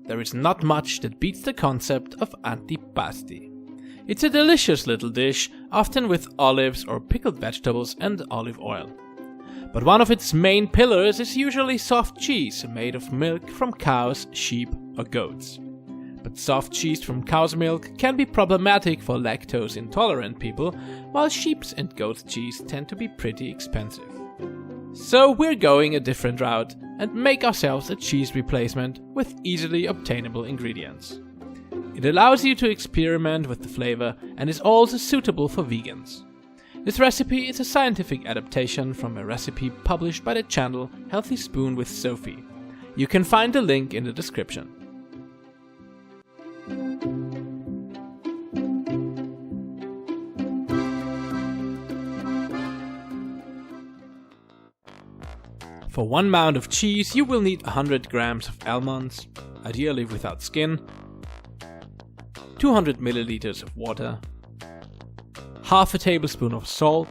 there is not much that beats the concept of antipasti. It's a delicious little dish, often with olives or pickled vegetables and olive oil. But one of its main pillars is usually soft cheese made of milk from cows, sheep or goats. But soft cheese from cow's milk can be problematic for lactose intolerant people, while sheep's and goat's cheese tend to be pretty expensive. So we're going a different route and make ourselves a cheese replacement with easily obtainable ingredients. It allows you to experiment with the flavor and is also suitable for vegans. This recipe is a scientific adaptation from a recipe published by the channel Healthy Spoon with Sophie. You can find the link in the description. For 1 mound of cheese you will need 100 grams of almonds, ideally without skin, 200 milliliters of water, half a tablespoon of salt,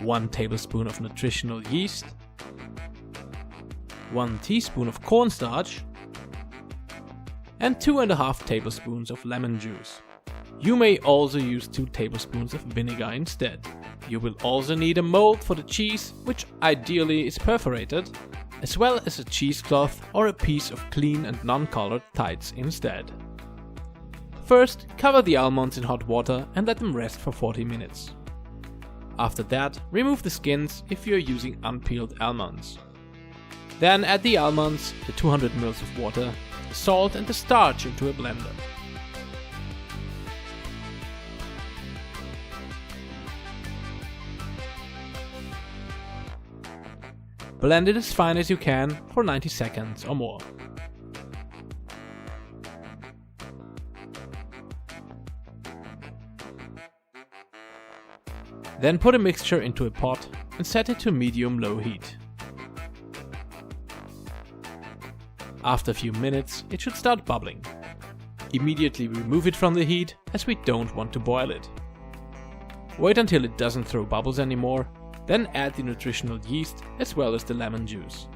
1 tablespoon of nutritional yeast, 1 teaspoon of cornstarch, and 2.5 tablespoons of lemon juice. You may also use 2 tablespoons of vinegar instead. You will also need a mold for the cheese, which ideally is perforated, as well as a cheesecloth or a piece of clean and non-colored tights instead. First, cover the almonds in hot water and let them rest for 40 minutes. After that, remove the skins if you are using unpeeled almonds. Then add the almonds, the 200 ml of water, the salt and the starch into a blender. Blend it as fine as you can for 90 seconds or more. Then put a mixture into a pot and set it to medium-low heat. After a few minutes, it should start bubbling. Immediately remove it from the heat, as we don't want to boil it. Wait until it doesn't throw bubbles anymore, then add the nutritional yeast as well as the lemon juice.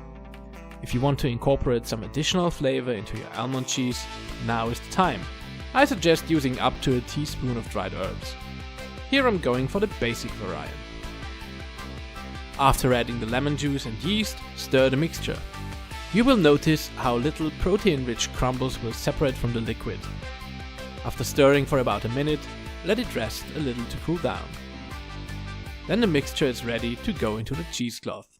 If you want to incorporate some additional flavor into your almond cheese, now is the time. I suggest using up to a teaspoon of dried herbs. Here I'm going for the basic variant. After adding the lemon juice and yeast, stir the mixture. You will notice how little protein-rich crumbles will separate from the liquid. After stirring for about a minute, let it rest a little to cool down. Then the mixture is ready to go into the cheesecloth.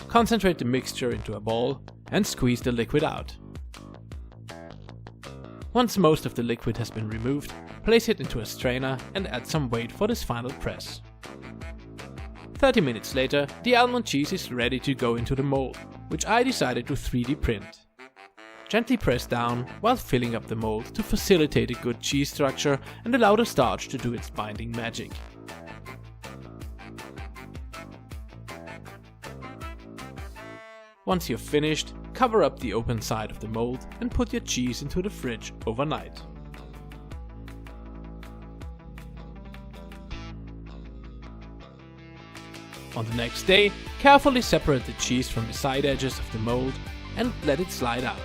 Concentrate the mixture into a bowl and squeeze the liquid out. Once most of the liquid has been removed, place it into a strainer and add some weight for this final press. 30 minutes later, the almond cheese is ready to go into the mold, which I decided to 3D print. Gently press down while filling up the mold to facilitate a good cheese structure and allow the starch to do its binding magic. Once you're finished, cover up the open side of the mold and put your cheese into the fridge overnight. On the next day, carefully separate the cheese from the side edges of the mold and let it slide out.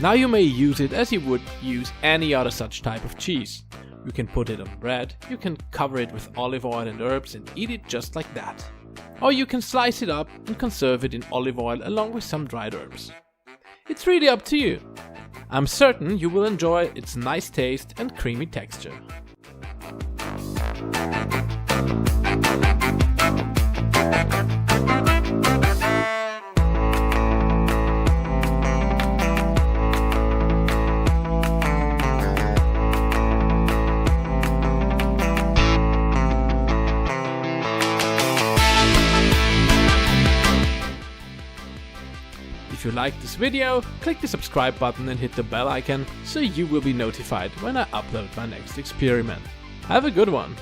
Now you may use it as you would use any other such type of cheese. You can put it on bread, you can cover it with olive oil and herbs and eat it just like that. Or you can slice it up and conserve it in olive oil along with some dried herbs. It's really up to you. I'm certain you will enjoy its nice taste and creamy texture. If you like this video, click the subscribe button and hit the bell icon so you will be notified when I upload my next experiment. Have a good one!